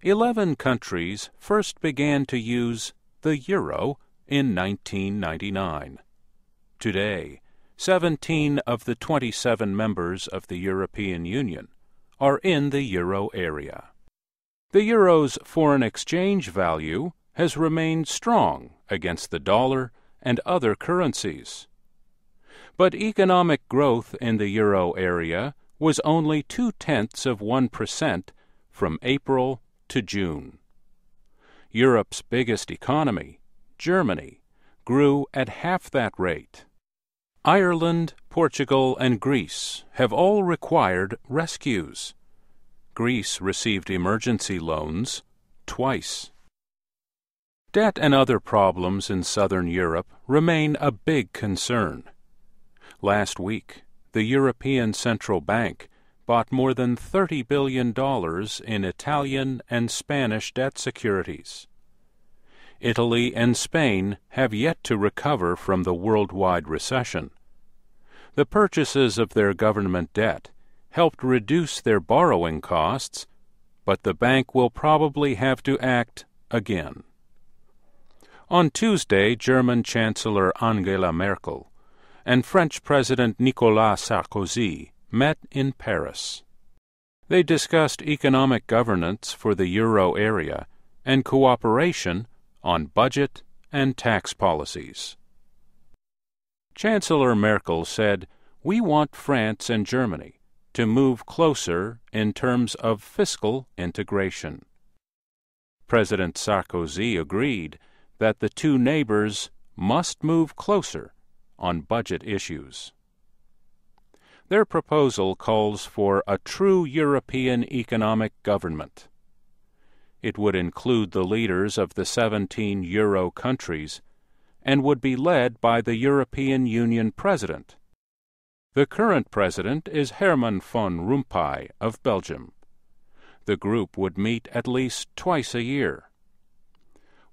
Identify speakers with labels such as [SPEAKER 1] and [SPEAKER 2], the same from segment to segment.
[SPEAKER 1] 11 countries first began to use the euro in 1999. Today, 17 of the 27 members of the European Union are in the euro area. The euro's foreign exchange value has remained strong against the dollar and other currencies. But economic growth in the euro area was only 0.2% from April to June. Europe's biggest economy, Germany, grew at half that rate. Ireland, Portugal, and Greece have all required rescues. Greece received emergency loans twice. Debt and other problems in southern Europe remain a big concern. Last week, the European Central Bank bought more than $30 billion in Italian and Spanish debt securities. Italy and Spain have yet to recover from the worldwide recession. The purchases of their government debt helped reduce their borrowing costs, but the bank will probably have to act again. On Tuesday, German Chancellor Angela Merkel and French President Nicolas Sarkozy met in Paris. They discussed economic governance for the euro area and cooperation on budget and tax policies. Chancellor Merkel said, "We want France and Germany to move closer in terms of fiscal integration." President Sarkozy agreed that the two neighbors must move closer on budget issues. Their proposal calls for a true European economic government. It would include the leaders of the 17 euro countries and would be led by the European Union President. The current president is Herman van Rompuy of Belgium. The group would meet at least twice a year.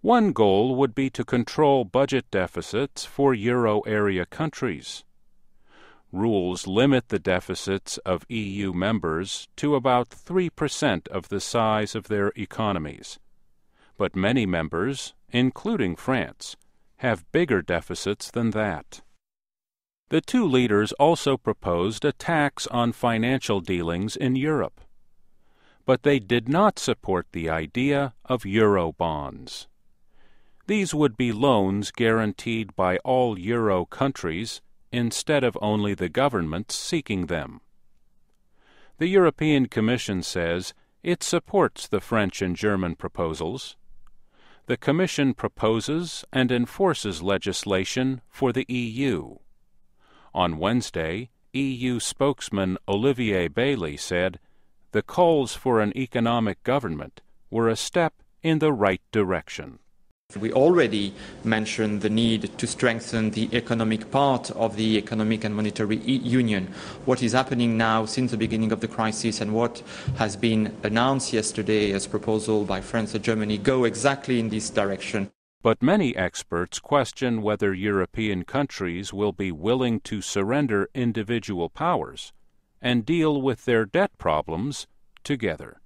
[SPEAKER 1] One goal would be to control budget deficits for euro area countries. Rules limit the deficits of EU members to about 3% of the size of their economies. But many members, including France, have bigger deficits than that. The two leaders also proposed a tax on financial dealings in Europe. But they did not support the idea of euro bonds. These would be loans guaranteed by all euro countries instead of only the governments seeking them. The European Commission says it supports the French and German proposals. The Commission proposes and enforces legislation for the EU. On Wednesday, EU spokesman Olivier Bailey said the calls for an economic government were a step in the right direction.
[SPEAKER 2] We already mentioned the need to strengthen the economic part of the economic and monetary union. What is happening now since the beginning of the crisis and what has been announced yesterday as proposal by France and Germany go exactly in this direction.
[SPEAKER 1] But many experts question whether European countries will be willing to surrender individual powers and deal with their debt problems together.